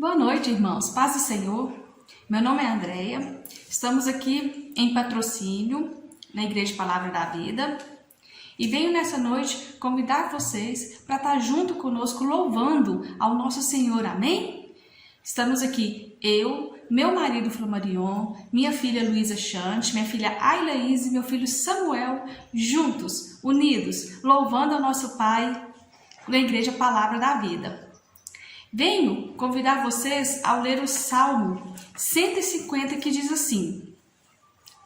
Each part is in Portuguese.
Boa noite, irmãos. Paz do Senhor. Meu nome é Andréia. Estamos aqui em Patrocínio, na Igreja Palavra da Vida. E venho nessa noite convidar vocês para estar junto conosco louvando ao nosso Senhor. Amém? Estamos aqui, eu, meu marido Flamarion, minha filha Luísa Chante, minha filha Ailaís e meu filho Samuel, juntos, unidos, louvando ao nosso Pai na Igreja Palavra da Vida. Venho convidar vocês a ler o Salmo 150, que diz assim: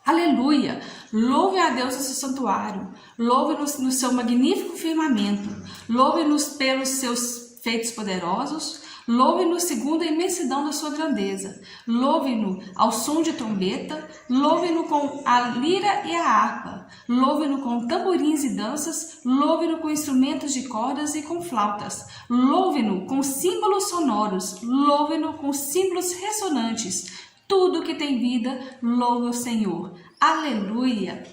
Aleluia! Louve a Deus no seu santuário, louve-nos no seu magnífico firmamento, louve-nos pelos seus feitos poderosos, louve-nos segundo a imensidão da sua grandeza, louve-nos ao som de trombeta, louve-nos com a lira e a harpa, louve-nos com tamborins e danças, louve-nos com instrumentos de cordas e com flautas, louve-nos com símbolos sonoros, louve-nos com símbolos ressonantes. Tudo que tem vida, louve o Senhor. Aleluia!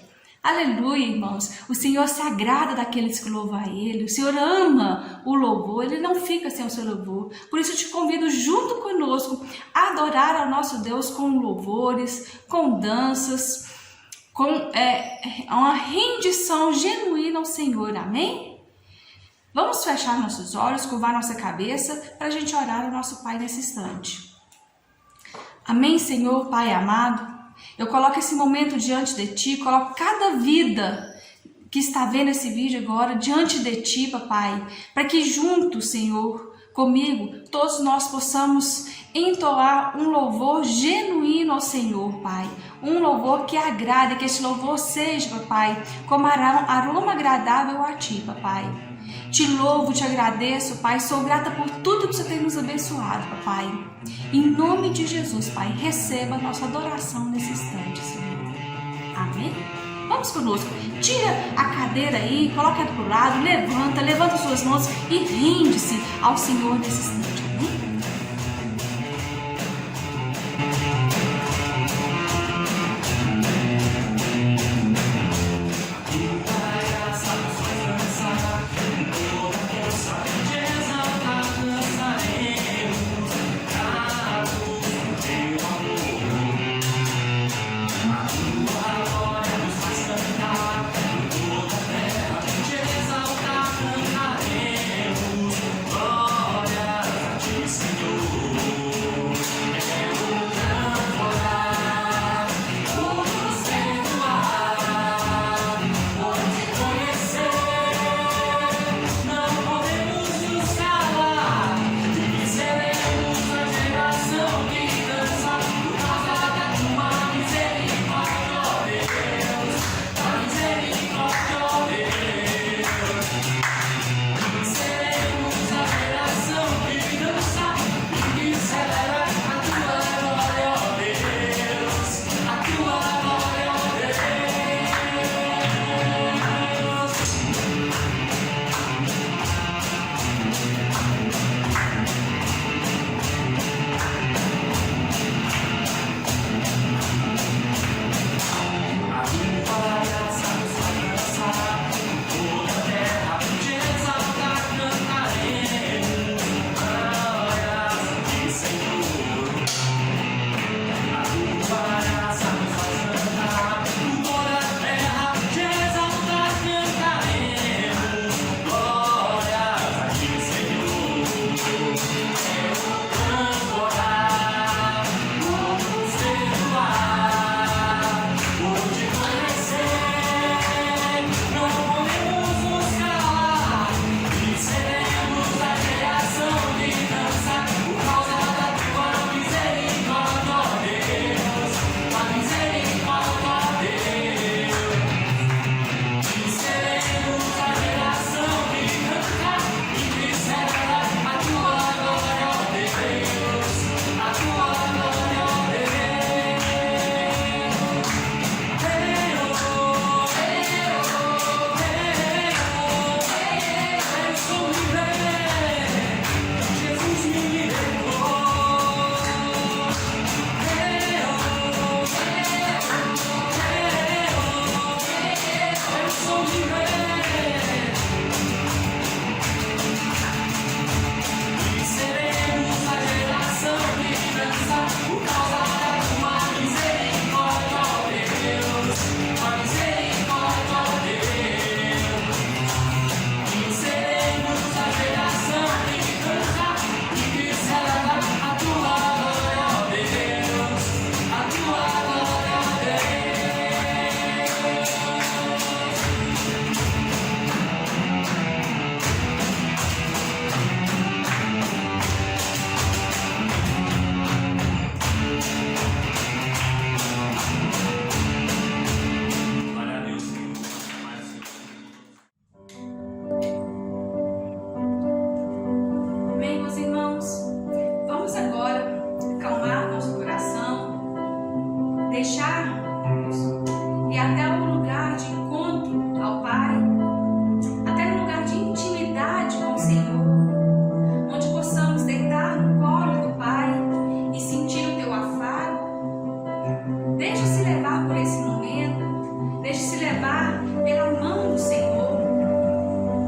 Aleluia, irmãos. O Senhor se agrada daqueles que louvam a Ele. O Senhor ama o louvor. Ele não fica sem o seu louvor. Por isso eu te convido junto conosco a adorar ao nosso Deus com louvores, com danças, com uma rendição genuína ao Senhor. Amém? Vamos fechar nossos olhos, curvar nossa cabeça para a gente orar ao nosso Pai nesse instante. Amém, Senhor, Pai amado. Eu coloco esse momento diante de Ti, coloco cada vida que está vendo esse vídeo agora diante de Ti, Papai, para que juntos, Senhor, comigo, todos nós possamos entoar um louvor genuíno ao Senhor, Pai. Um louvor que agrade, que esse louvor seja, Papai, como aroma agradável a Ti, Papai. Te louvo, te agradeço, Pai, sou grata por tudo que você tem nos abençoado, Papai. Em nome de Jesus, Pai, receba a nossa adoração nesse instante, Senhor. Amém? Vamos conosco. Tira a cadeira aí, coloca ela para o lado, levanta suas mãos e rende-se ao Senhor nesse instante. Amém? segurar pela mão do Senhor.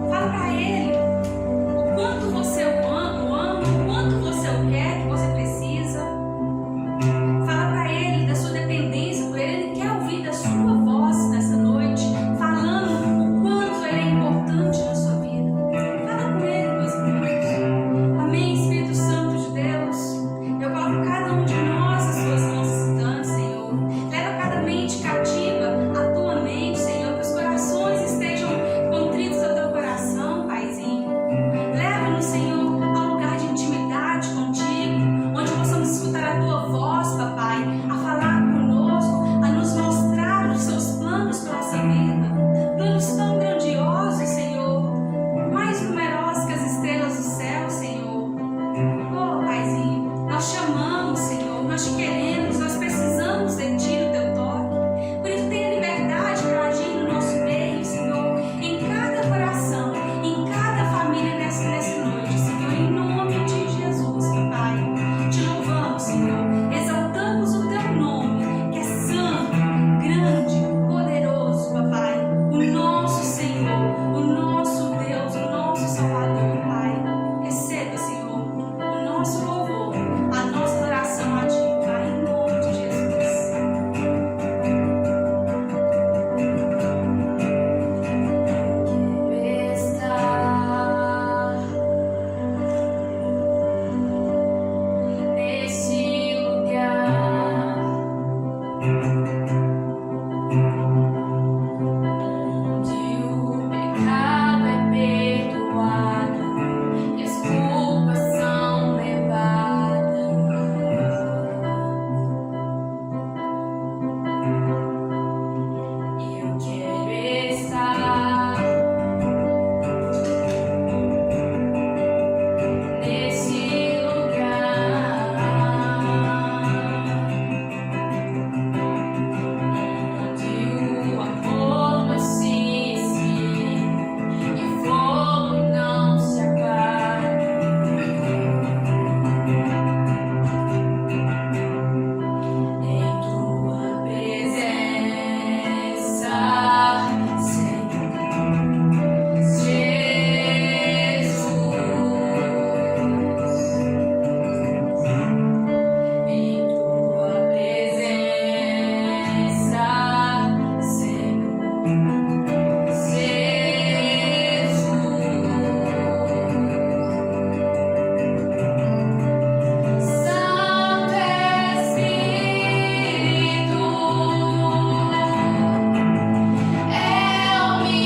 Fala para Ele o quanto você o ama, o quanto você o quer, que você precisa. Fala para Ele da sua dependência por Ele. Ele quer ouvir da sua voz nessa noite, falando o quanto Ele é importante na sua vida. Fala com Ele, meus irmãos. Amém, Espírito Santo de Deus. Eu coloco cada um de nós nas suas mãos esse instante, Senhor. Leva cada mente cativa à tua mente, Senhor, que os corações estejam contritos ao teu coração, Paizinho. Leva-nos, Senhor, ao lugar de intimidade contigo, onde possamos escutar a tua voz, Papai, a falar conosco, a nos mostrar os seus planos para a nossa vida. Planos tão grandiosos, Senhor, mais numerosos que as estrelas do céu, Senhor. Oh, Paizinho, nós te amamos, Senhor, nós te queremos, nós precisamos de ti no teu toque. Por isso tenha liberdade para agir no nosso meio, Senhor, em cada coração, em cada família nessa noite, Senhor, em nome de Jesus, Papai. Te louvamos, Senhor, exaltamos o teu nome, que é santo, grande, poderoso, Papai, o nosso Senhor, o nosso Deus, o nosso Salvador, Pai. Receba, Senhor, o nosso louvor, a nossa adoração a ti, Pai, em nome de Jesus. Estar nesse lugar onde o pecado é perdoado e as culpas são levadas. Eu quero estar nesse lugar onde o amor não se esfria e o fogo não se apaga. Em tua presença, Senhor Jesus. Em tua presença, Santo Espírito, eu me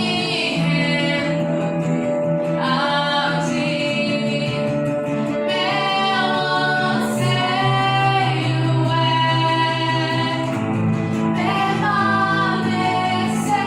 rendo ao teu agir. Meu anseio é permanecer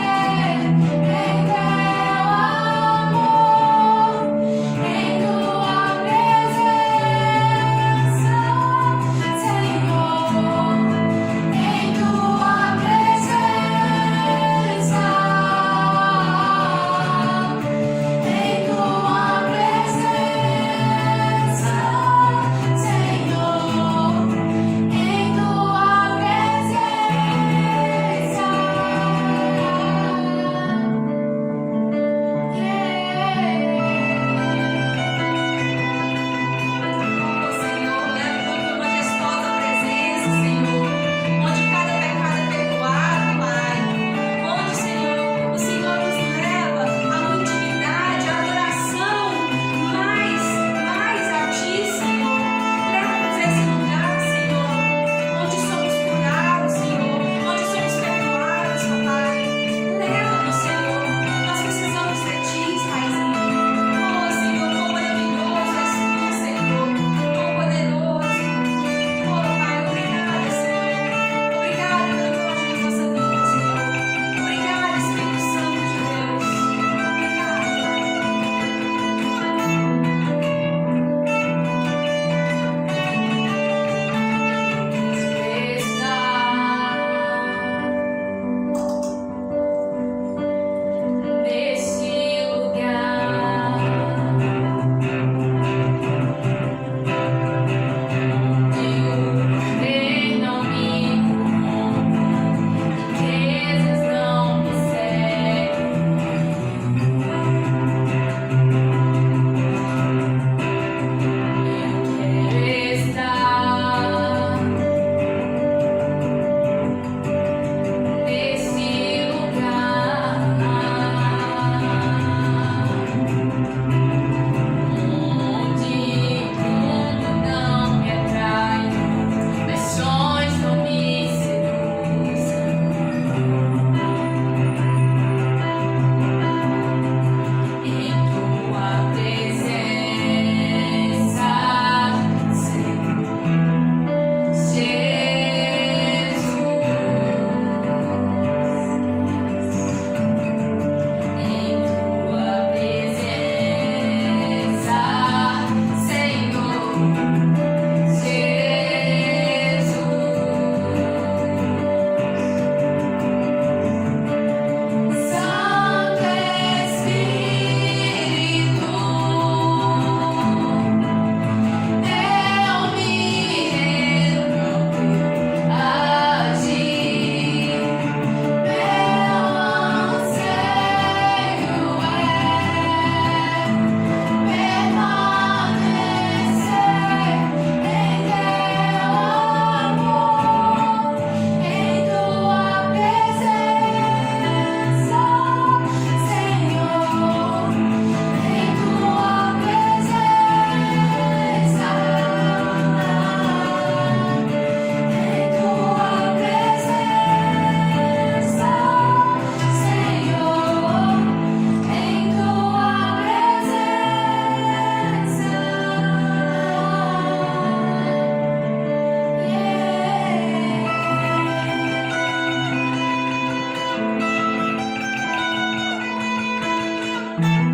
Permanecer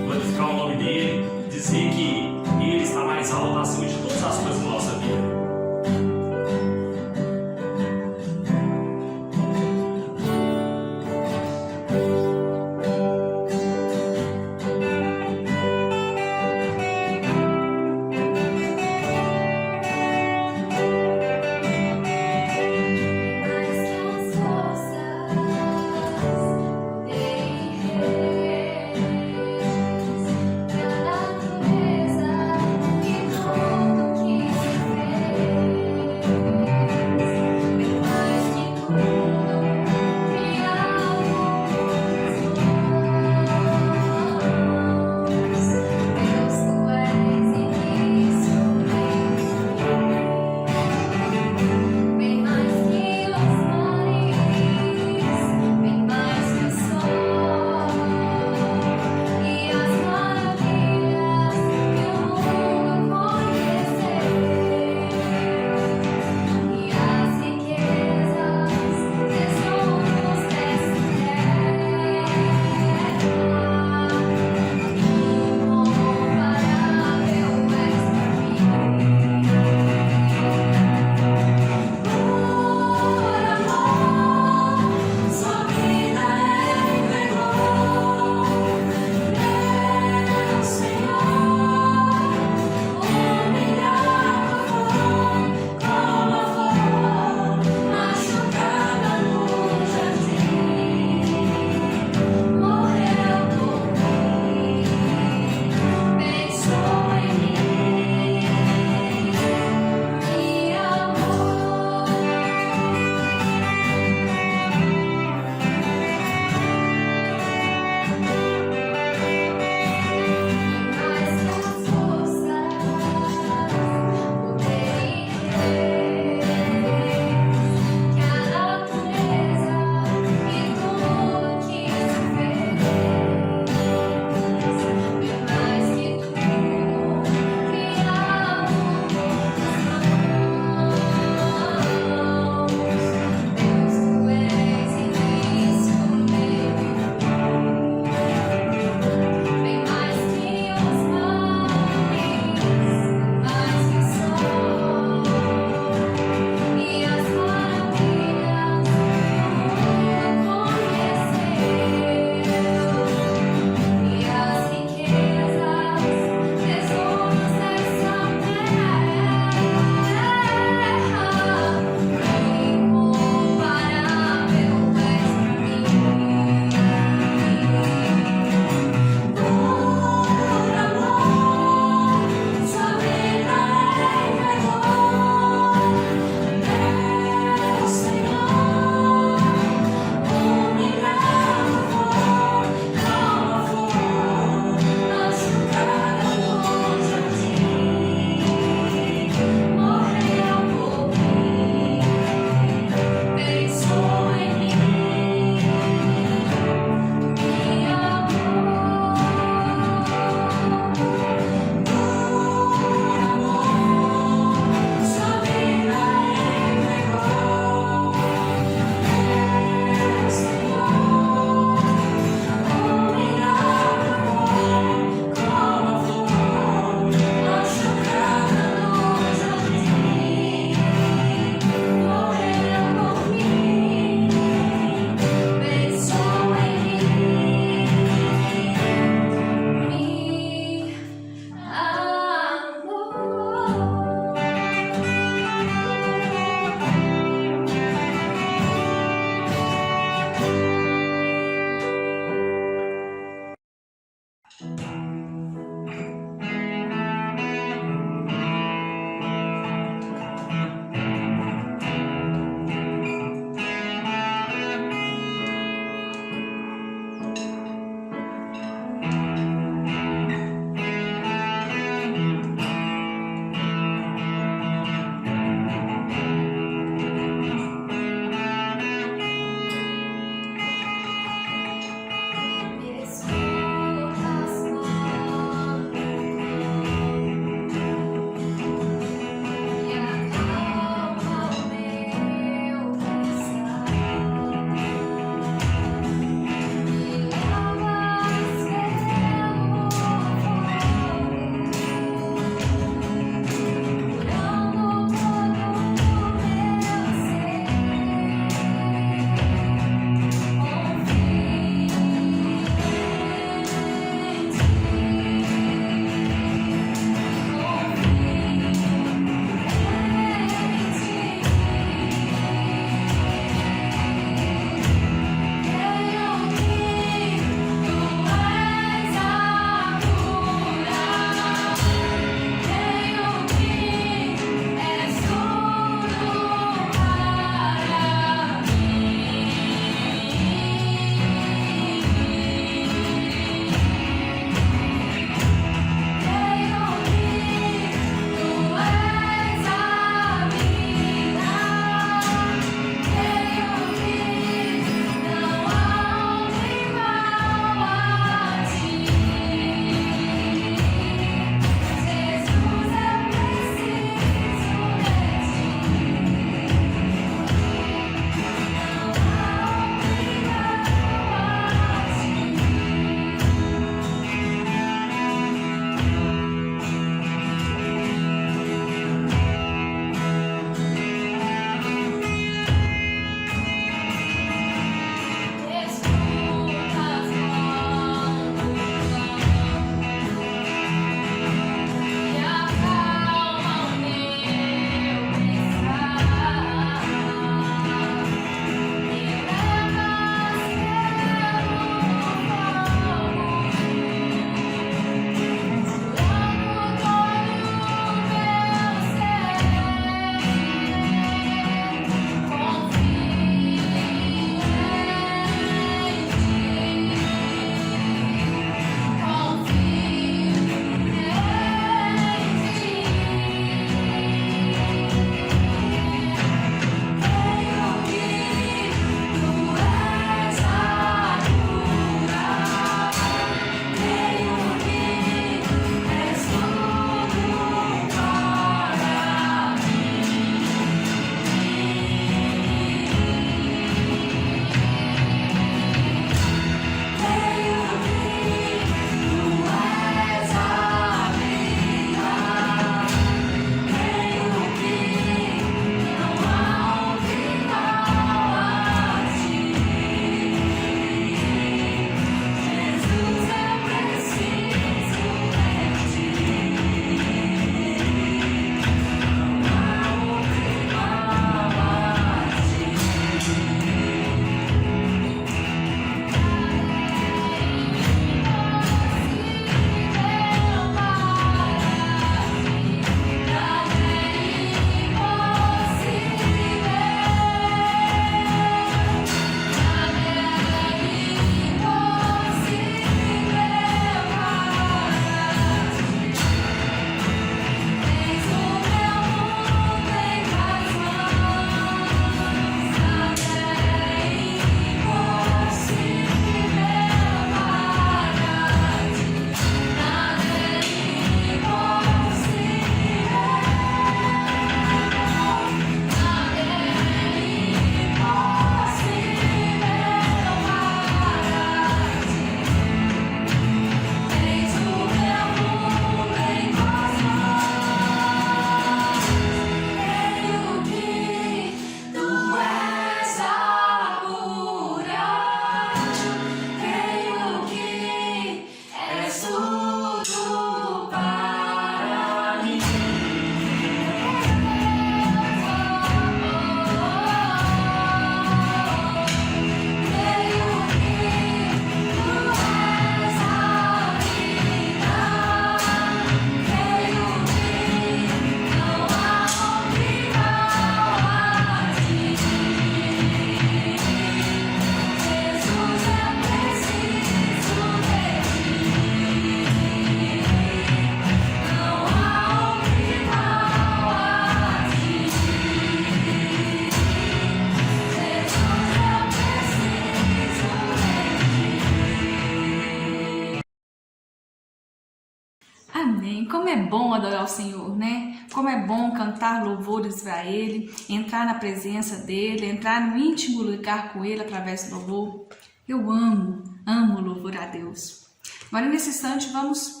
Amém. Como é bom adorar o Senhor, né? Como é bom cantar louvores para Ele, entrar na presença dEle, entrar no íntimo lugar com Ele através do louvor. Eu amo louvar a Deus. Agora, nesse instante, vamos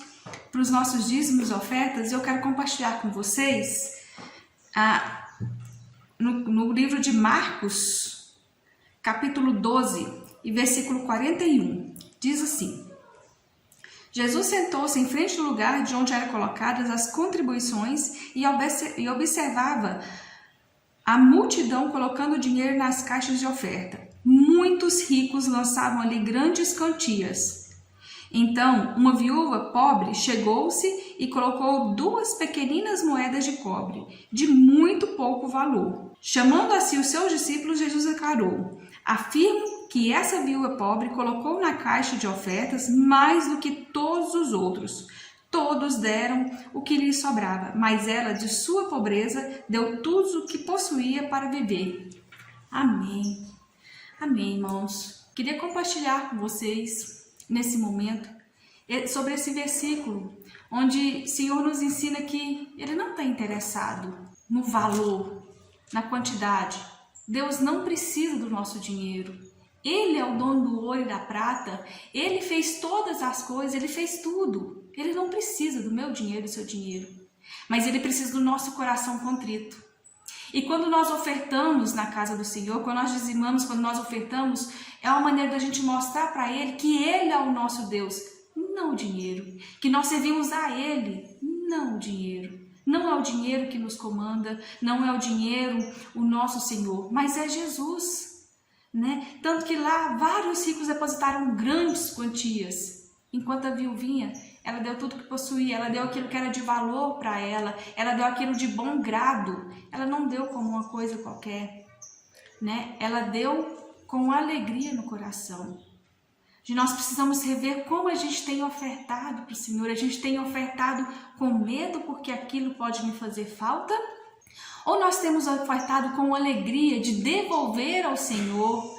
para os nossos dízimos e ofertas. Eu quero compartilhar com vocês no livro de Marcos, capítulo 12 e versículo 41. Diz assim: Jesus sentou-se em frente do lugar de onde eram colocadas as contribuições e observava a multidão colocando dinheiro nas caixas de oferta. Muitos ricos lançavam ali grandes quantias. Então, uma viúva pobre chegou-se e colocou 2 pequeninas moedas de cobre, de muito pouco valor. Chamando a si os seus discípulos, Jesus declarou: afirmo que essa viúva pobre colocou na caixa de ofertas mais do que todos os outros. Todos deram o que lhes sobrava, mas ela, de sua pobreza, deu tudo o que possuía para viver. Amém. Amém, irmãos. Queria compartilhar com vocês, nesse momento, sobre esse versículo, onde o Senhor nos ensina que Ele não está interessado no valor, na quantidade. Deus não precisa do nosso dinheiro. Ele é o dono do ouro e da prata. Ele fez todas as coisas, Ele fez tudo. Ele não precisa do meu dinheiro, do seu dinheiro. Mas Ele precisa do nosso coração contrito. E quando nós ofertamos na casa do Senhor, quando nós dizimamos, quando nós ofertamos, é uma maneira da gente mostrar para Ele que Ele é o nosso Deus, não o dinheiro. Que nós servimos a Ele, não o dinheiro. Não é o dinheiro que nos comanda, não é o dinheiro o nosso Senhor, mas é Jesus. Né? Tanto que lá vários ricos depositaram grandes quantias, enquanto a viuvinha, ela deu tudo que possuía, ela deu aquilo que era de valor para ela deu aquilo de bom grado, ela não deu como uma coisa qualquer, né? Ela deu com alegria no coração. E nós precisamos rever como a gente tem ofertado para o Senhor. A gente tem ofertado com medo porque aquilo pode me fazer falta? Ou nós temos ofertado com alegria de devolver ao Senhor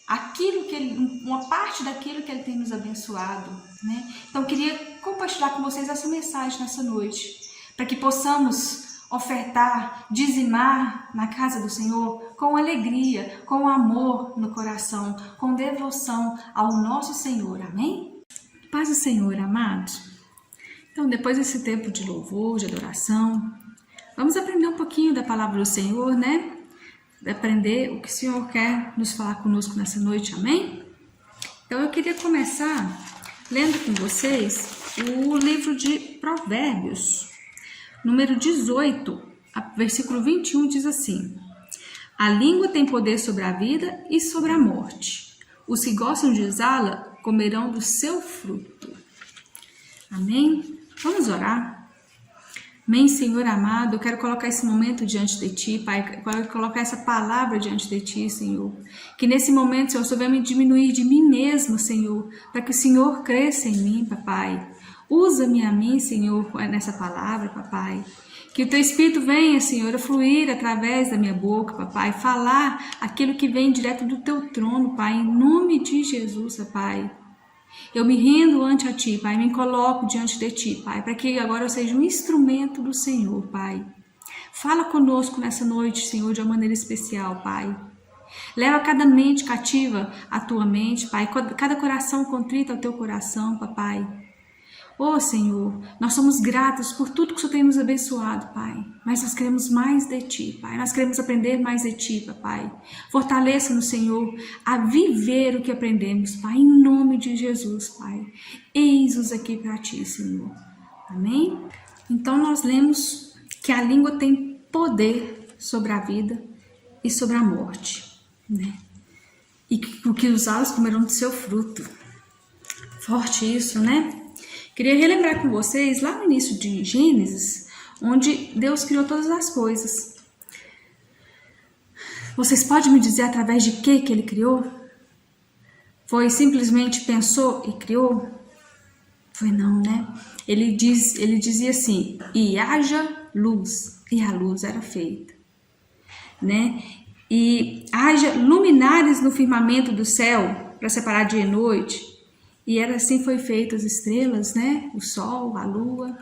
aquilo que uma parte daquilo que Ele tem nos abençoado, né? Então, eu queria compartilhar com vocês essa mensagem nessa noite, para que possamos ofertar, dizimar na casa do Senhor com alegria, com amor no coração, com devoção ao nosso Senhor, amém? Paz do Senhor, amados. Então, depois desse tempo de louvor, de adoração, vamos aprender um pouquinho da palavra do Senhor, né? Aprender o que o Senhor quer nos falar conosco nessa noite, amém? Então eu queria começar lendo com vocês o livro de Provérbios, número 18, versículo 21, diz assim: a língua tem poder sobre a vida e sobre a morte. Os que gostam de usá-la comerão do seu fruto. Amém? Vamos orar. Amém, Senhor amado, eu quero colocar esse momento diante de Ti, Pai, eu quero colocar essa palavra diante de Ti, Senhor. Que nesse momento, Senhor, souber me diminuir de mim mesmo, Senhor, para que o Senhor cresça em mim, Papai. Usa-me a mim, Senhor, nessa palavra, Papai. Que o Teu Espírito venha, Senhor, a fluir através da minha boca, Papai, falar aquilo que vem direto do Teu trono, Pai, em nome de Jesus, Papai. Eu me rendo ante a Ti, Pai, me coloco diante de Ti, Pai, para que agora eu seja um instrumento do Senhor, Pai. Fala conosco nessa noite, Senhor, de uma maneira especial, Pai. Leva cada mente cativa à Tua mente, Pai, cada coração contrito ao Teu coração, Papai. Ô Senhor, nós somos gratos por tudo que o Senhor tem nos abençoado, Pai. Mas nós queremos mais de Ti, Pai. Nós queremos aprender mais de Ti, Papai. Fortaleça-nos, Senhor, a viver o que aprendemos, Pai. Em nome de Jesus, Pai. Eis-os aqui para Ti, Senhor. Amém? Então nós lemos que a língua tem poder sobre a vida e sobre a morte, né? E que o que usá-los comerão do seu fruto. Forte isso, né? Queria relembrar com vocês lá no início de Gênesis, onde Deus criou todas as coisas. Vocês podem me dizer através de que Ele criou? Foi simplesmente pensou e criou? Foi não, né? Ele dizia assim: e haja luz, e a luz era feita, né? E haja luminares no firmamento do céu para separar dia e noite. E era assim foi feito as estrelas, né? O sol, a lua.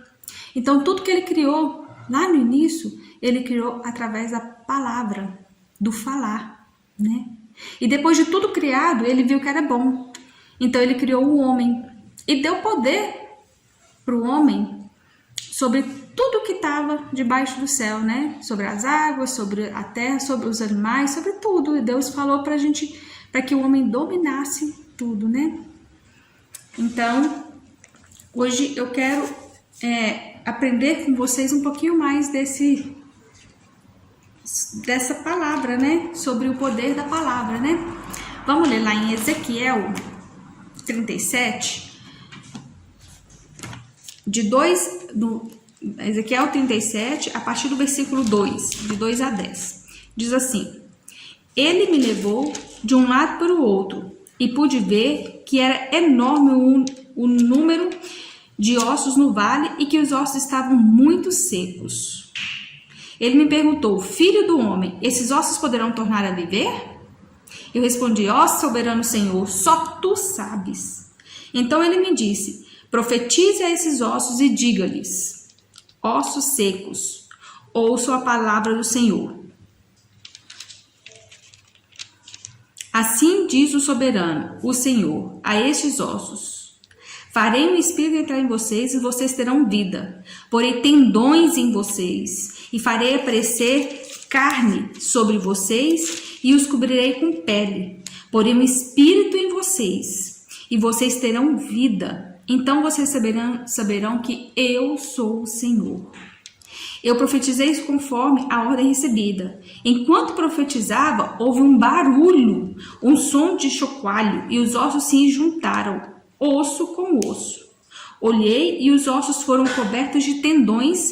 Então, tudo que ele criou lá no início, ele criou através da palavra, do falar, né? E depois de tudo criado, ele viu que era bom. Então, ele criou o homem e deu poder para o homem sobre tudo que estava debaixo do céu, né? Sobre as águas, sobre a terra, sobre os animais, sobre tudo. E Deus falou para que o homem dominasse tudo, né? Então, hoje eu quero aprender com vocês um pouquinho mais dessa palavra, né? Sobre o poder da palavra, né? Vamos ler lá em Ezequiel 37, Ezequiel 37, a partir do versículo 2, de 2 a 10. Diz assim: Ele me levou de um lado para o outro, e pude ver que era enorme o número de ossos no vale e que os ossos estavam muito secos. Ele me perguntou: Filho do homem, esses ossos poderão tornar a viver? Eu respondi: Ó soberano Senhor, só tu sabes. Então ele me disse: Profetize a esses ossos e diga-lhes: Ossos secos, ouçam a palavra do Senhor. Assim diz o soberano, o Senhor, a estes ossos: Farei um espírito entrar em vocês e vocês terão vida. Porei tendões em vocês e farei aparecer carne sobre vocês e os cobrirei com pele. Porei um espírito em vocês e vocês terão vida. Então vocês saberão que eu sou o Senhor. Eu profetizei conforme a ordem recebida. Enquanto profetizava, houve um barulho, um som de chocalho, e os ossos se juntaram, osso com osso. Olhei e os ossos foram cobertos de tendões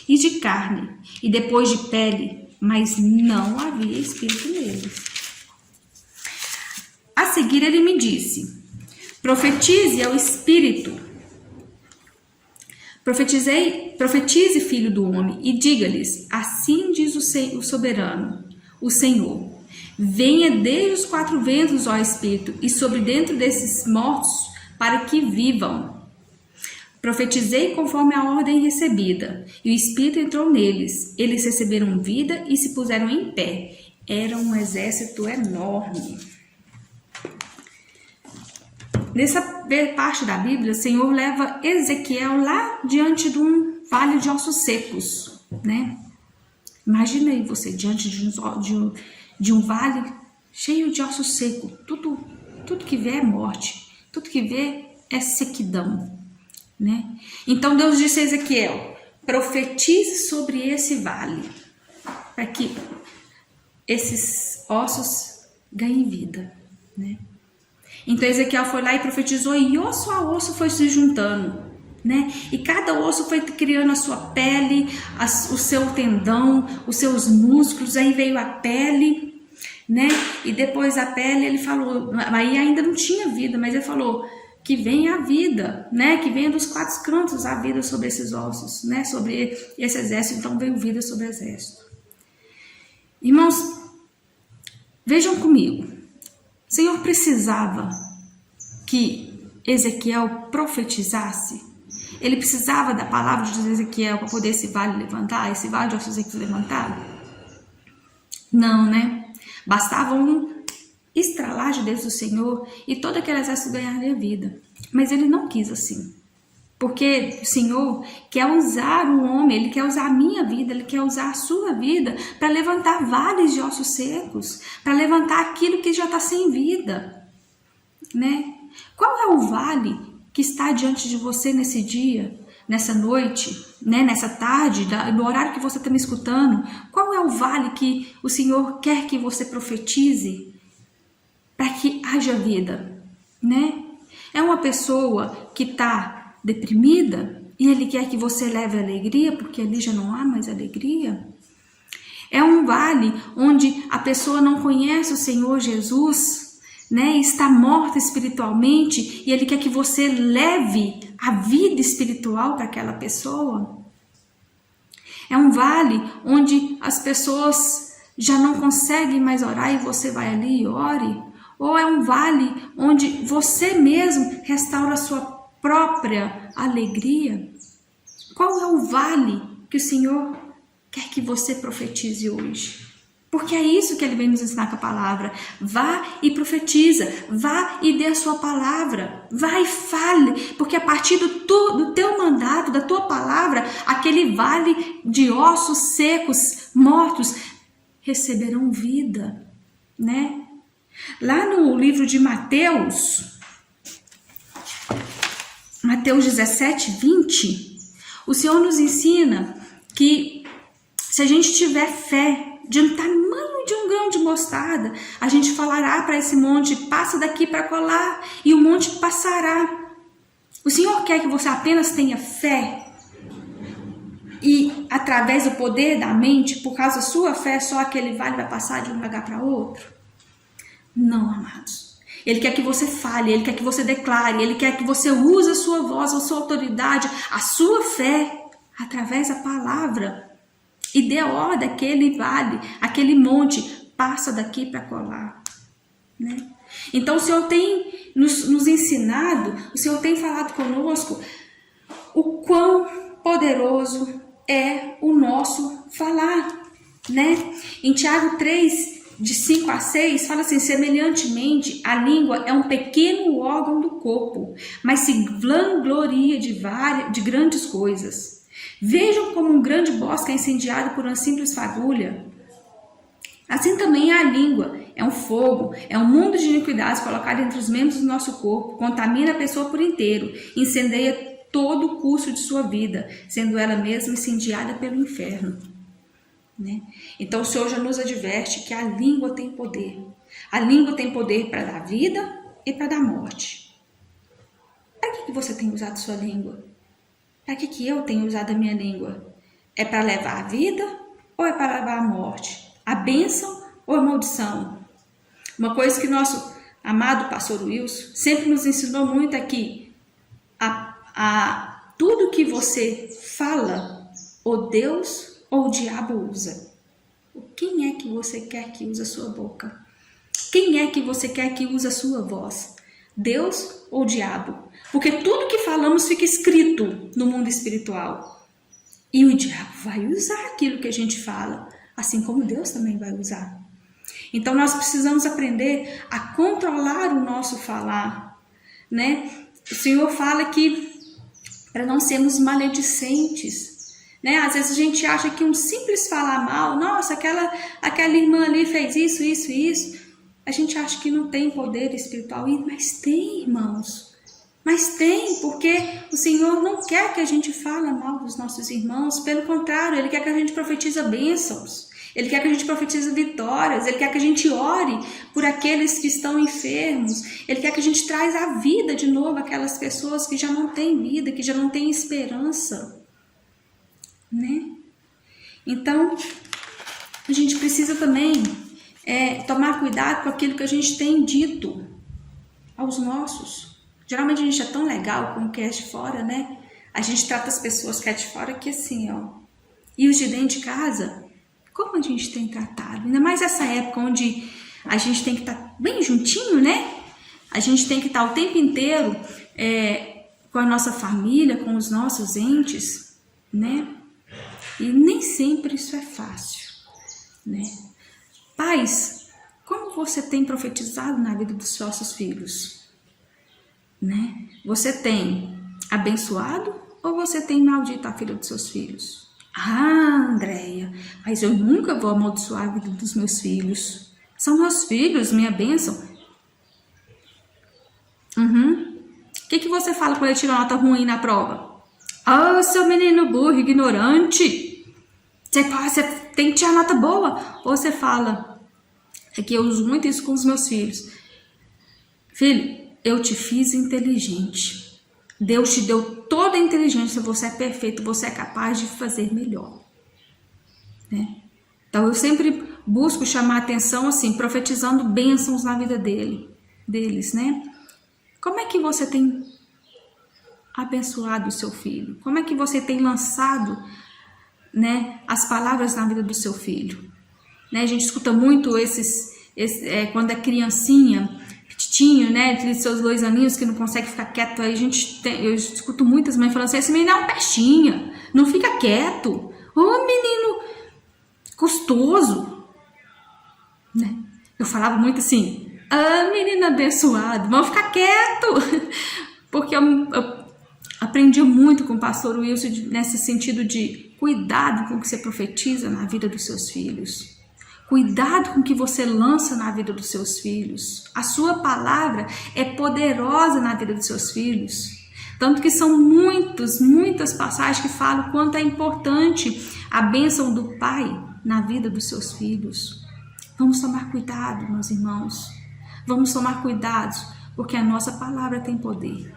e de carne, e depois de pele, mas não havia espírito neles. A seguir ele me disse: Profetize ao espírito. Profetize, filho do homem, e diga-lhes: Assim diz o soberano, o Senhor: Venha desde os quatro ventos, ó Espírito, e sobre dentro desses mortos, para que vivam. Profetizei conforme a ordem recebida, e o Espírito entrou neles. Eles receberam vida e se puseram em pé. Era um exército enorme. Nessa parte da Bíblia, o Senhor leva Ezequiel lá diante de um vale de ossos secos, né? Imagina aí você diante de um vale cheio de ossos secos. Tudo que vê é morte, tudo que vê é sequidão, né? Então Deus disse a Ezequiel: profetize sobre esse vale, para que esses ossos ganhem vida, né? Então Ezequiel foi lá e profetizou, e osso a osso foi se juntando, né? E cada osso foi criando a sua pele, o seu tendão, os seus músculos. Aí veio a pele, né? E depois a pele, ele falou, aí ainda não tinha vida, mas ele falou que venha a vida, né? Que venha dos quatro cantos a vida sobre esses ossos, né? Sobre esse exército. Então veio vida sobre o exército. Irmãos, vejam comigo. O Senhor precisava que Ezequiel profetizasse? Ele precisava da palavra de Ezequiel para poder esse vale levantar, esse vale de ossos secos levantar? Não, né? Bastava um estralar de Deus do Senhor e todo aquele exército ganharia vida. Mas ele não quis assim. Porque o Senhor quer usar o homem, Ele quer usar a minha vida, Ele quer usar a sua vida para levantar vales de ossos secos, para levantar aquilo que já está sem vida, né? Qual é o vale que está diante de você nesse dia, nessa noite, né? Nessa tarde, no horário que você está me escutando? Qual é o vale que o Senhor quer que você profetize para que haja vida, né? É uma pessoa que está deprimida e Ele quer que você leve alegria, porque ali já não há mais alegria? É um vale onde a pessoa não conhece o Senhor Jesus, né? Está morta espiritualmente, e Ele quer que você leve a vida espiritual para aquela pessoa? É um vale onde as pessoas já não conseguem mais orar e você vai ali e ore? Ou é um vale onde você mesmo restaura a sua própria alegria? Qual é o vale que o Senhor quer que você profetize hoje? Porque é isso que Ele vem nos ensinar com a palavra. Vá e profetiza, vá e dê a sua palavra, vá e fale, porque a partir do teu mandato, da tua palavra, aquele vale de ossos secos, mortos, receberão vida, né? Lá no livro de Mateus 17:20, o Senhor nos ensina que se a gente tiver fé de um tamanho de um grão de mostarda, a gente falará para esse monte, passa daqui para colar, e o monte passará. O Senhor quer que você apenas tenha fé, e através do poder da mente, por causa da sua fé, só aquele vale vai passar de um lugar para outro? Não, amados. Ele quer que você fale, Ele quer que você declare, Ele quer que você use a sua voz, a sua autoridade, a sua fé, através da palavra, e dê ordem àquele vale, aquele monte, passa daqui para colar, né? Então o Senhor tem nos ensinado, o Senhor tem falado conosco o quão poderoso é o nosso falar, né? Em Tiago 3, de 5 a 6, fala assim: semelhantemente, a língua é um pequeno órgão do corpo, mas se vangloria de grandes coisas. Vejam como um grande bosque é incendiado por uma simples fagulha. Assim também é a língua, é um fogo, é um mundo de iniquidades colocado entre os membros do nosso corpo, contamina a pessoa por inteiro, incendeia todo o curso de sua vida, sendo ela mesma incendiada pelo inferno, né? Então o Senhor já nos adverte que a língua tem poder. A língua tem poder para dar vida e para dar morte. Para que você tem usado sua língua? Para que eu tenho usado a minha língua? É para levar a vida ou é para levar a morte? A bênção ou a maldição? Uma coisa que nosso amado pastor Wilson sempre nos ensinou muito aqui: tudo que você fala, ou Deus ou o diabo usa. Quem é que você quer que use a sua boca? Quem é que você quer que use a sua voz? Deus ou o diabo? Porque tudo que falamos fica escrito no mundo espiritual. E o diabo vai usar aquilo que a gente fala, assim como Deus também vai usar. Então nós precisamos aprender a controlar o nosso falar, né? O Senhor fala que para não sermos maledicentes, né? Às vezes a gente acha que um simples falar mal, nossa, aquela irmã ali fez isso. A gente acha que não tem poder espiritual, mas tem, irmãos. Mas tem, porque o Senhor não quer que a gente fale mal dos nossos irmãos. Pelo contrário, Ele quer que a gente profetize bênçãos. Ele quer que a gente profetize vitórias. Ele quer que a gente ore por aqueles que estão enfermos. Ele quer que a gente traz à vida de novo aquelas pessoas que já não têm vida, que já não têm esperança, né? Então, a gente precisa também tomar cuidado com aquilo que a gente tem dito aos nossos. Geralmente a gente é tão legal com o que é de fora, né? A gente trata as pessoas que é de fora que assim, ó. E os de dentro de casa, como a gente tem tratado? Ainda mais essa época onde a gente tem que estar bem juntinho, né? A gente tem que estar o tempo inteiro com a nossa família, com os nossos entes, né? E nem sempre isso é fácil, né? Pais, como você tem profetizado na vida dos vossos filhos? Né? Você tem abençoado ou você tem maldito a filha dos seus filhos? Ah, Andréia, mas eu nunca vou amaldiçoar a vida dos meus filhos. São meus filhos, minha bênção. O que você fala quando ele tira uma nota ruim na prova? Ah, seu menino burro, ignorante. Você tem que tirar nota boa. Ou você fala, que eu uso muito isso com os meus filhos. Filho, eu te fiz inteligente. Deus te deu toda a inteligência. Você é perfeito, você é capaz de fazer melhor, né? Então eu sempre busco chamar a atenção assim, profetizando bênçãos na vida deles, né? Como é que você tem abençoado o seu filho? Como é que você tem lançado, né, as palavras na vida do seu filho? Né? A gente escuta muito quando é criancinha, Tinho, né, de seus 2 aninhos que não consegue ficar quieto. Aí eu escuto muitas mães falando assim, esse menino é um pestinha, não fica quieto. Ô menino gostoso, né? Eu falava muito assim, menino abençoado, vamos ficar quieto. Porque eu aprendi muito com o pastor Wilson nesse sentido de cuidado com o que você profetiza na vida dos seus filhos. Cuidado com o que você lança na vida dos seus filhos. A sua palavra é poderosa na vida dos seus filhos. Tanto que são muitas passagens que falam quanto é importante a bênção do Pai na vida dos seus filhos. Vamos tomar cuidado, meus irmãos. Vamos tomar cuidado, porque a nossa palavra tem poder,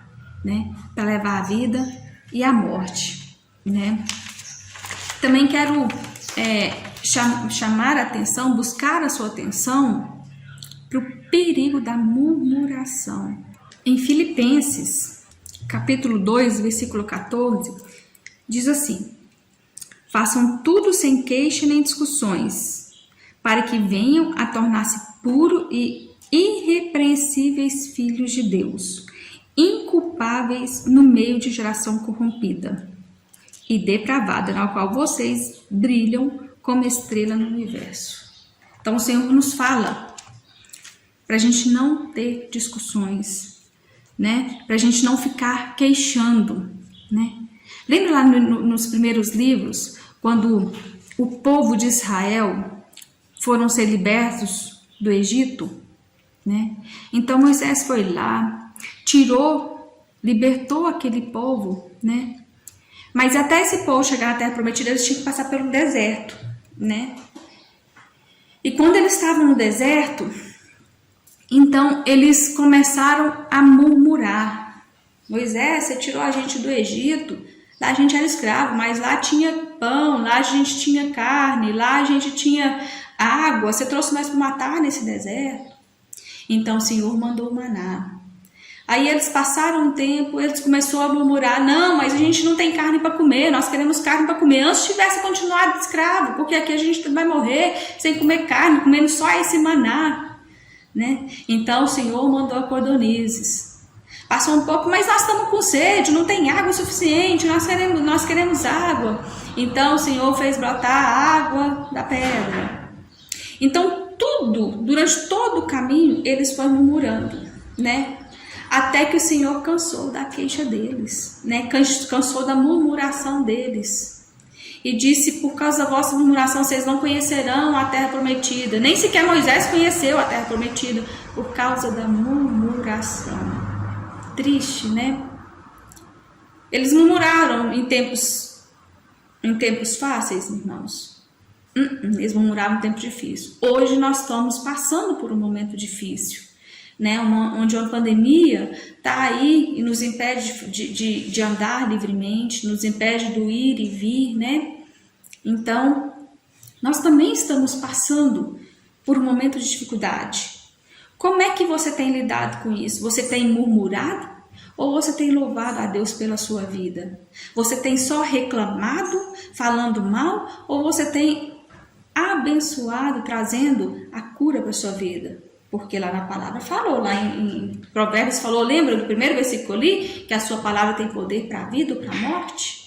né, para levar a vida e a morte, né? Também quero chamar a atenção, buscar a sua atenção para o perigo da murmuração. Em Filipenses, capítulo 2, versículo 14, diz assim: façam tudo sem queixa nem discussões, para que venham a tornar-se puros e irrepreensíveis filhos de Deus, inculpáveis no meio de geração corrompida e depravada, na qual vocês brilham como estrela no universo. Então o Senhor nos fala para a gente não ter discussões, né? Para a gente não ficar queixando, né? Lembra lá nos primeiros livros, quando o povo de Israel foram ser libertos do Egito, né? Então Moisés foi lá, libertou aquele povo, né? Mas até esse povo chegar na Terra Prometida, eles tinham que passar pelo deserto, né? E quando eles estavam no deserto, então eles começaram a murmurar. Moisés, você tirou a gente do Egito, lá a gente era escravo, mas lá tinha pão, lá a gente tinha carne, lá a gente tinha água, você trouxe nós para matar nesse deserto? Então o Senhor mandou o maná. Aí eles passaram um tempo, eles começaram a murmurar, não, mas a gente não tem carne para comer, nós queremos carne para comer. Antes tivesse continuado escravo, porque aqui a gente vai morrer sem comer carne, comendo só esse maná, né? Então o Senhor mandou a cordonizes. Passou um pouco, mas nós estamos com sede, não tem água suficiente, nós queremos água. Então o Senhor fez brotar a água da pedra. Então durante todo o caminho, eles foram murmurando, né? Até que o Senhor cansou da queixa deles, né? Cansou da murmuração deles. E disse, por causa da vossa murmuração, vocês não conhecerão a terra prometida. Nem sequer Moisés conheceu a terra prometida, por causa da murmuração. Triste, né? Eles murmuraram em tempos fáceis, irmãos. Eles murmuravam em tempo difícil. Hoje nós estamos passando por um momento difícil, né? Onde uma pandemia está aí e nos impede de andar livremente, nos impede do ir e vir, né? Então, nós também estamos passando por um momento de dificuldade. Como é que você tem lidado com isso? Você tem murmurado ou você tem louvado a Deus pela sua vida? Você tem só reclamado, falando mal, ou você tem abençoado, trazendo a cura para a sua vida? Porque lá na palavra falou, lá em Provérbios falou, lembra do primeiro versículo ali, que a sua palavra tem poder para a vida ou para a morte?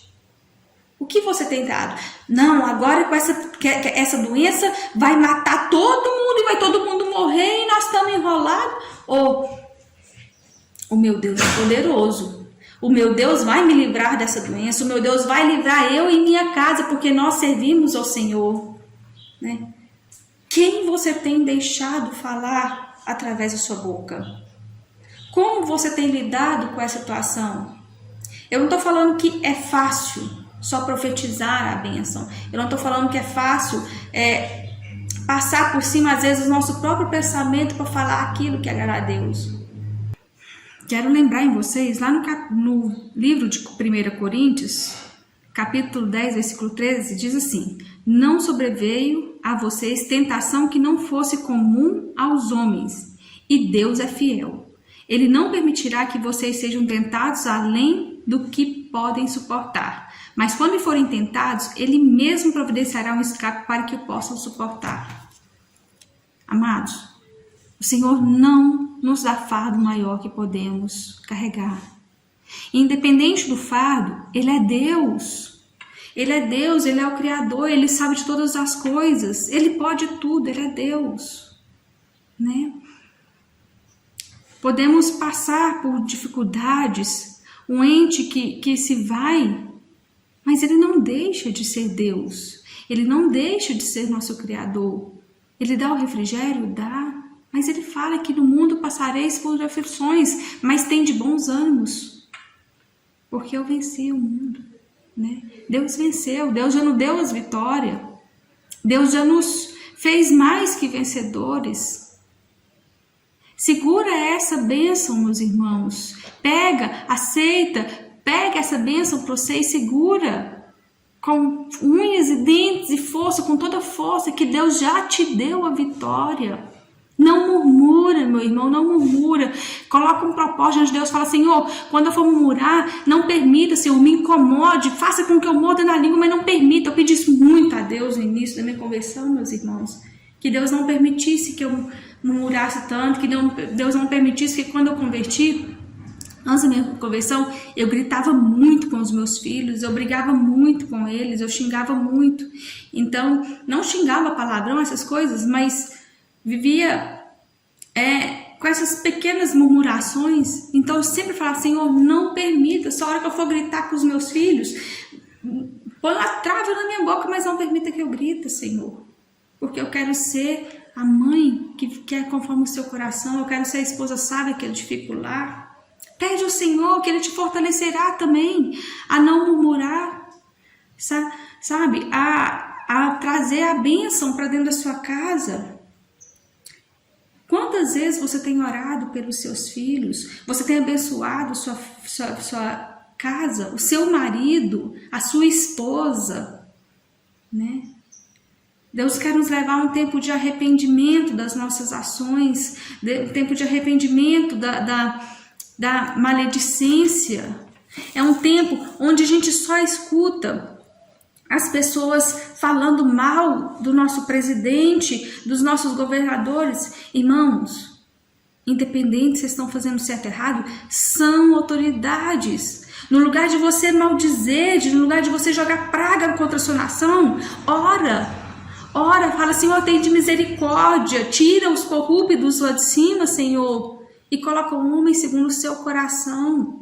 O que você tem dado? Não, agora com essa doença vai matar todo mundo e vai todo mundo morrer e nós estamos enrolados. Ou o meu Deus é poderoso, o meu Deus vai me livrar dessa doença, o meu Deus vai livrar eu e minha casa, porque nós servimos ao Senhor, né? Quem você tem deixado falar através da sua boca? Como você tem lidado com essa situação? Eu não estou falando que é fácil só profetizar a bênção. Eu não estou falando que é fácil passar por cima, às vezes, do nosso próprio pensamento para falar aquilo que agrada a Deus. Quero lembrar em vocês, lá no livro de 1 Coríntios, capítulo 10, versículo 13, diz assim: não sobreveio a vocês tentação que não fosse comum aos homens, e Deus é fiel. Ele não permitirá que vocês sejam tentados além do que podem suportar. Mas quando forem tentados, Ele mesmo providenciará um escape para que possam suportar. Amados, O Senhor não nos dá fardo maior que podemos carregar. Independente do fardo, Ele é Deus. Ele é Deus, Ele é o Criador, Ele sabe de todas as coisas. Ele pode tudo, Ele é Deus. Né? Podemos passar por dificuldades, um ente que se vai, mas Ele não deixa de ser Deus. Ele não deixa de ser nosso Criador. Ele dá o refrigério? Dá. Mas Ele fala que no mundo passareis por aflições, mas tem de bons ânimos. Porque eu venci o mundo. Né? Deus venceu, Deus já nos deu as vitórias. Deus já nos fez mais que vencedores. Segura essa bênção, meus irmãos. Pega, aceita, pega essa bênção para você e segura. Com unhas e dentes e força, com toda a força, que Deus já te deu a vitória. Não murmura, meu irmão, não murmura. Coloca um propósito diante de Deus, fala, Senhor, quando eu for murmurar, não permita, Senhor, me incomode, faça com que eu morda na língua, mas não permita. Eu pedi isso muito a Deus no início da minha conversão, meus irmãos, que Deus não permitisse que eu murmurasse tanto, que Deus não permitisse que quando eu converti, antes da minha conversão, eu gritava muito com os meus filhos, eu brigava muito com eles, eu xingava muito. Então, não xingava palavrão, essas coisas, mas vivia com essas pequenas murmurações. Então, eu sempre falava, Senhor, não permita, só a hora que eu for gritar com os meus filhos, põe uma trava na minha boca, mas não permita que eu grite, Senhor. Porque eu quero ser a mãe que quer conforme o seu coração, eu quero ser a esposa sábia que edifica o lar. Pede ao Senhor que Ele te fortalecerá também a não murmurar, sabe? A trazer a bênção para dentro da sua casa. Quantas vezes você tem orado pelos seus filhos? Você tem abençoado sua casa, o seu marido, a sua esposa, né? Deus quer nos levar a um tempo de arrependimento das nossas ações, um tempo de arrependimento da maledicência. É um tempo onde a gente só escuta as pessoas falando mal do nosso presidente, dos nossos governadores. Irmãos, independente se estão fazendo certo ou errado, são autoridades. No lugar de você maldizer, no lugar de você jogar praga contra a sua nação, ora, fala, Senhor, tem de misericórdia, tira os corruptos lá de cima, Senhor, e coloca o homem segundo o seu coração.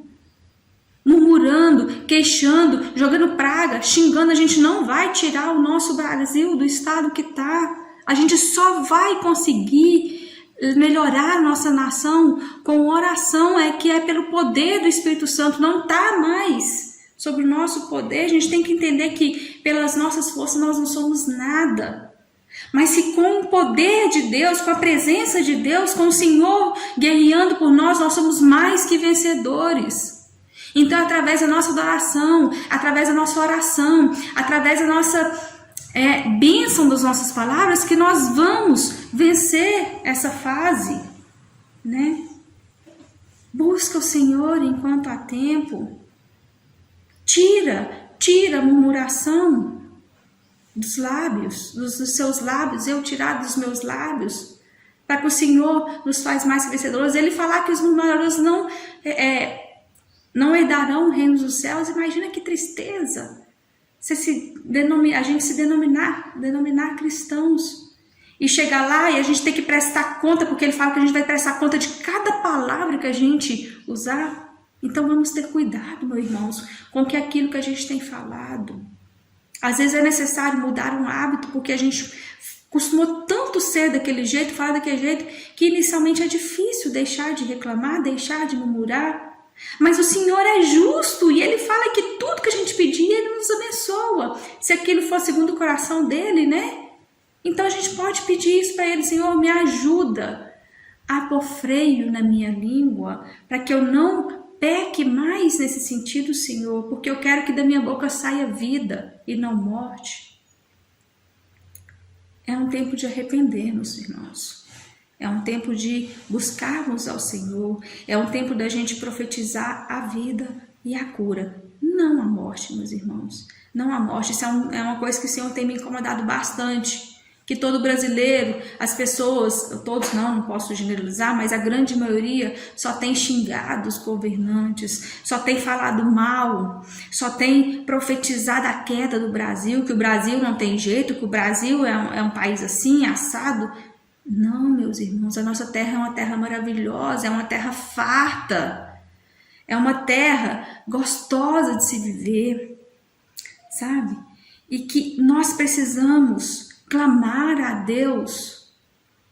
Murmurando, queixando, jogando praga, xingando, a gente não vai tirar o nosso Brasil do estado que está. A gente só vai conseguir melhorar a nossa nação com oração, que é pelo poder do Espírito Santo, não está mais sobre o nosso poder. A gente tem que entender que pelas nossas forças nós não somos nada. Mas se com o poder de Deus, com a presença de Deus, com o Senhor guerreando por nós, nós somos mais que vencedores. Então, através da nossa adoração, através da nossa oração, através da nossa bênção das nossas palavras, que nós vamos vencer essa fase, né? Busca o Senhor enquanto há tempo. Tira a murmuração dos lábios, dos seus lábios, eu tirar dos meus lábios, para que o Senhor nos faz mais que vencedores. Ele falar que os murmuradores não herdarão o reino dos céus. Imagina que tristeza a gente se denominar cristãos e chegar lá e a gente ter que prestar conta, porque ele fala que a gente vai prestar conta de cada palavra que a gente usar. Então vamos ter cuidado, meus irmãos, com aquilo que a gente tem falado. Às vezes é necessário mudar um hábito, porque a gente costumou tanto ser daquele jeito, falar daquele jeito, que inicialmente é difícil deixar de reclamar, deixar de murmurar. Mas o Senhor é justo e Ele fala que tudo que a gente pedir, Ele nos abençoa. Se aquilo for segundo o coração dEle, né? Então a gente pode pedir isso para Ele. Senhor, me ajuda a pôr freio na minha língua, para que eu não peque mais nesse sentido, Senhor, porque eu quero que da minha boca saia vida e não morte. É um tempo de arrependermos, irmãos. É um tempo de buscarmos ao Senhor. É um tempo da gente profetizar a vida e a cura. Não a morte, meus irmãos. Não a morte. Isso é uma coisa que o Senhor tem me incomodado bastante. que todo brasileiro, as pessoas, todos não posso generalizar, mas a grande maioria só tem xingado os governantes, só tem falado mal, só tem profetizado a queda do Brasil, que o Brasil não tem jeito, que o Brasil é um país assim, assado. Não, meus irmãos, a nossa terra é uma terra maravilhosa, é uma terra farta, é uma terra gostosa de se viver, sabe? E que nós precisamos clamar a Deus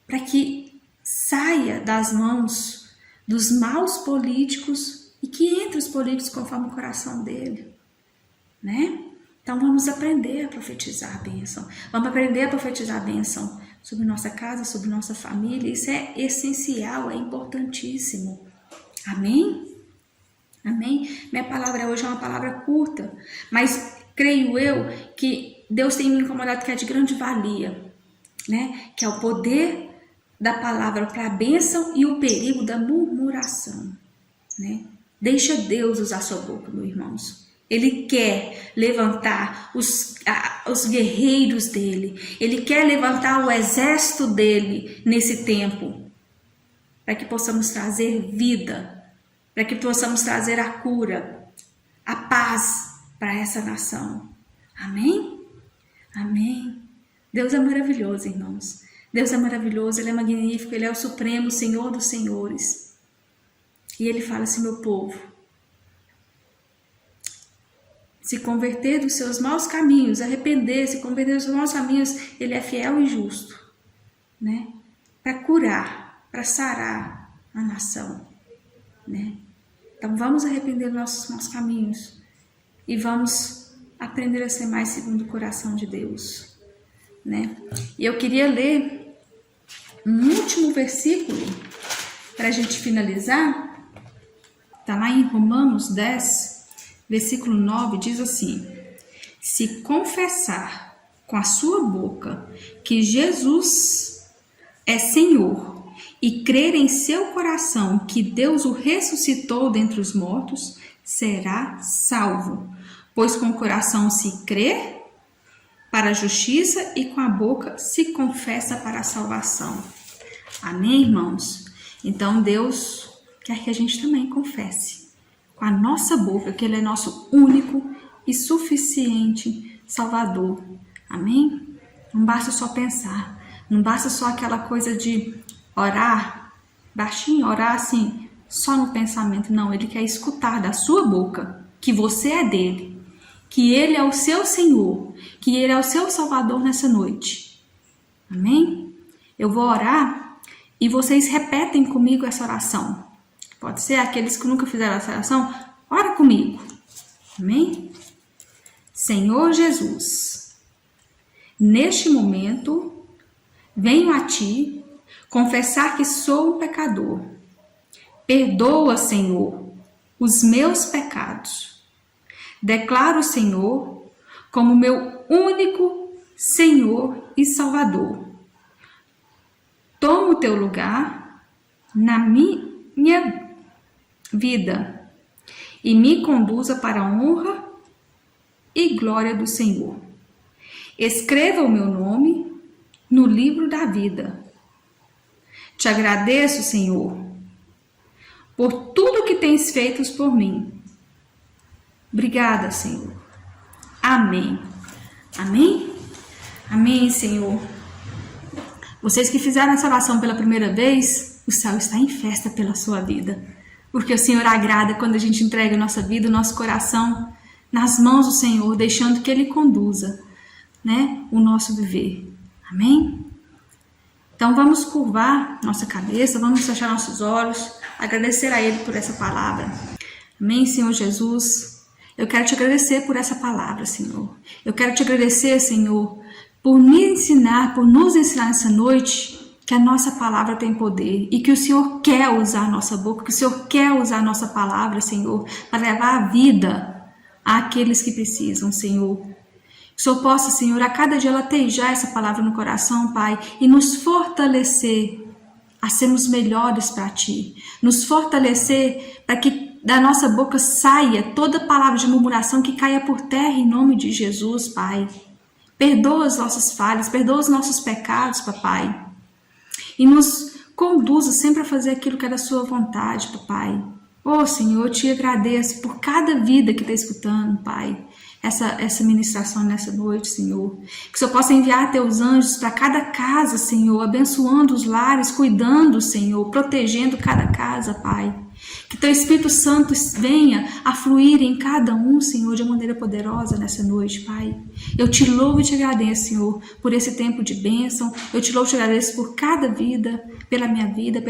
para que saia das mãos dos maus políticos e que entre os políticos conforme o coração dele, né? Então vamos aprender a profetizar a bênção, vamos aprender a profetizar a bênção sobre nossa casa, sobre nossa família. Isso é essencial, é importantíssimo. Amém? Amém? Minha palavra hoje é uma palavra curta, mas creio eu que Deus tem me incomodado, que é de grande valia, né? Que é o poder da palavra para a bênção e o perigo da murmuração, né? Deixa Deus usar sua boca, meus irmãos. Ele quer levantar os guerreiros dele, ele quer levantar o exército dele nesse tempo, para que possamos trazer vida, para que possamos trazer a cura, a paz para essa nação. Amém? Amém. Deus é maravilhoso, irmãos. Deus é maravilhoso, Ele é magnífico, Ele é o supremo Senhor dos senhores. E Ele fala assim: meu povo, se converter dos seus maus caminhos, arrepender, se converter dos seus maus caminhos, Ele é fiel e justo, né? Para curar, para sarar a nação, né? Então vamos arrepender dos nossos maus caminhos e vamos aprender a ser mais segundo o coração de Deus, né? E eu queria ler um último versículo para a gente finalizar. Está lá em Romanos 10, versículo 9, diz assim: se confessar com a sua boca que Jesus é Senhor e crer em seu coração que Deus o ressuscitou dentre os mortos, será salvo. Pois com o coração se crê para a justiça e com a boca se confessa para a salvação. Amém, irmãos? Então Deus quer que a gente também confesse com a nossa boca que Ele é nosso único e suficiente Salvador. Amém? Não basta só pensar, não basta só aquela coisa de orar baixinho, orar assim, só no pensamento. Não, Ele quer escutar da sua boca que você é dele, que Ele é o seu Senhor, que Ele é o seu Salvador nessa noite. Amém? Eu vou orar e vocês repetem comigo essa oração. Pode ser aqueles que nunca fizeram essa oração, ora comigo. Amém? Senhor Jesus, neste momento, venho a Ti confessar que sou um pecador. Perdoa, Senhor, os meus pecados. Declaro o Senhor como meu único Senhor e Salvador. Toma o teu lugar na minha vida e me conduza para a honra e glória do Senhor. Escreva o meu nome no livro da vida. Te agradeço, Senhor, por tudo que tens feito por mim. Obrigada, Senhor. Amém. Amém? Amém, Senhor. Vocês que fizeram essa oração pela primeira vez, o céu está em festa pela sua vida. Porque o Senhor agrada quando a gente entrega a nossa vida, o nosso coração nas mãos do Senhor, deixando que Ele conduza, né, o nosso viver. Amém? Então vamos curvar nossa cabeça, vamos fechar nossos olhos, agradecer a Ele por essa palavra. Amém, Senhor Jesus? Eu quero te agradecer por essa palavra, Senhor. Eu quero te agradecer, Senhor, por nos ensinar nessa noite que a nossa palavra tem poder e que o Senhor quer usar a nossa boca, que o Senhor quer usar a nossa palavra, Senhor, para levar a vida àqueles que precisam, Senhor. Que o Senhor possa, Senhor, a cada dia latejar essa palavra no coração, Pai, e nos fortalecer a sermos melhores para Ti. Nos fortalecer para que da nossa boca saia toda palavra de murmuração, que caia por terra em nome de Jesus, Pai. Perdoa as nossas falhas, perdoa os nossos pecados, papai. E nos conduza sempre a fazer aquilo que é da sua vontade, papai. Oh, Senhor, eu te agradeço por cada vida que está escutando, Pai, essa ministração nessa noite, Senhor. Que o Senhor possa enviar teus anjos para cada casa, Senhor, abençoando os lares, cuidando, Senhor, protegendo cada casa, Pai. Que teu Espírito Santo venha a fluir em cada um, Senhor, de maneira poderosa nessa noite, Pai. Eu te louvo e te agradeço, Senhor, por esse tempo de bênção. Eu te louvo e te agradeço por cada vida, pela vida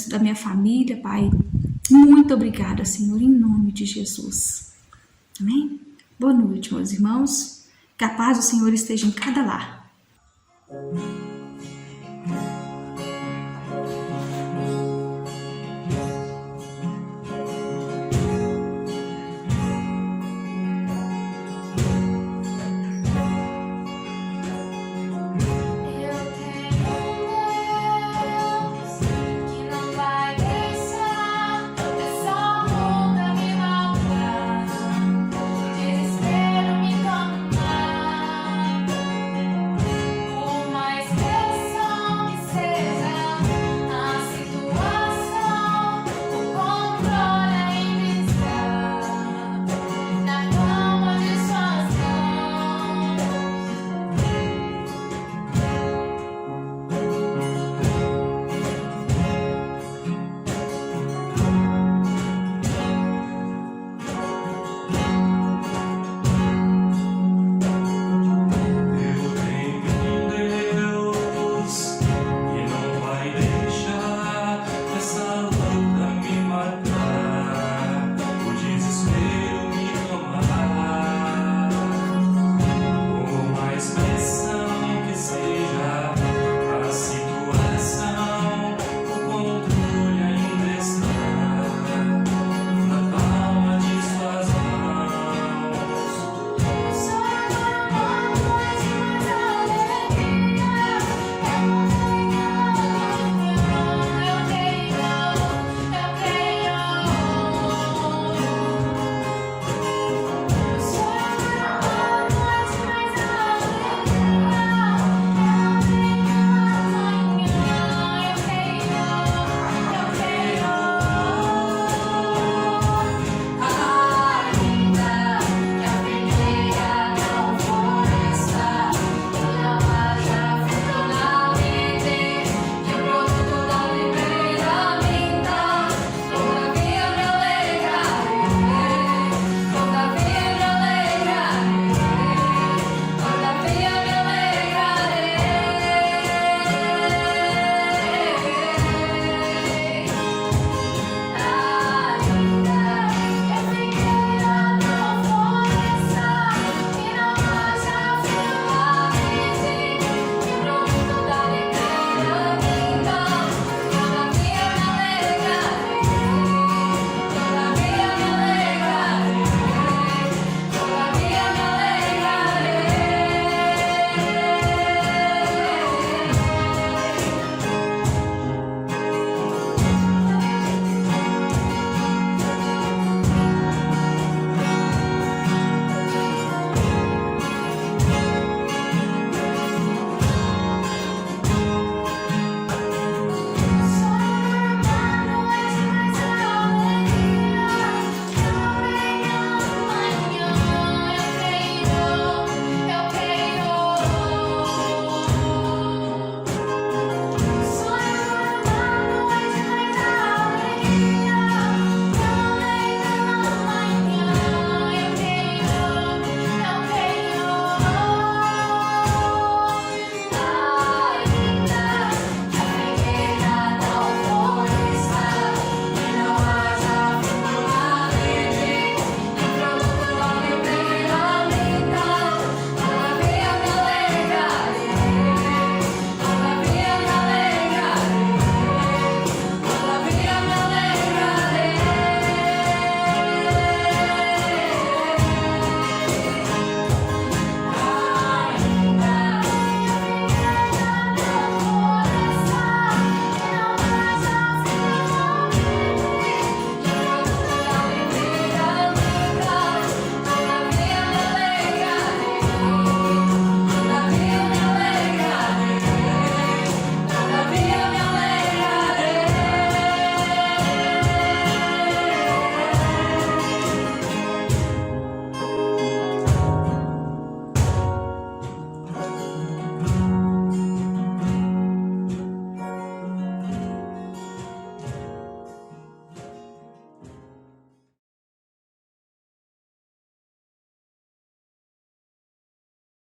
da minha família, Pai. Muito obrigada, Senhor, em nome de Jesus. Amém? Boa noite, meus irmãos. Que a paz do Senhor esteja em cada lar.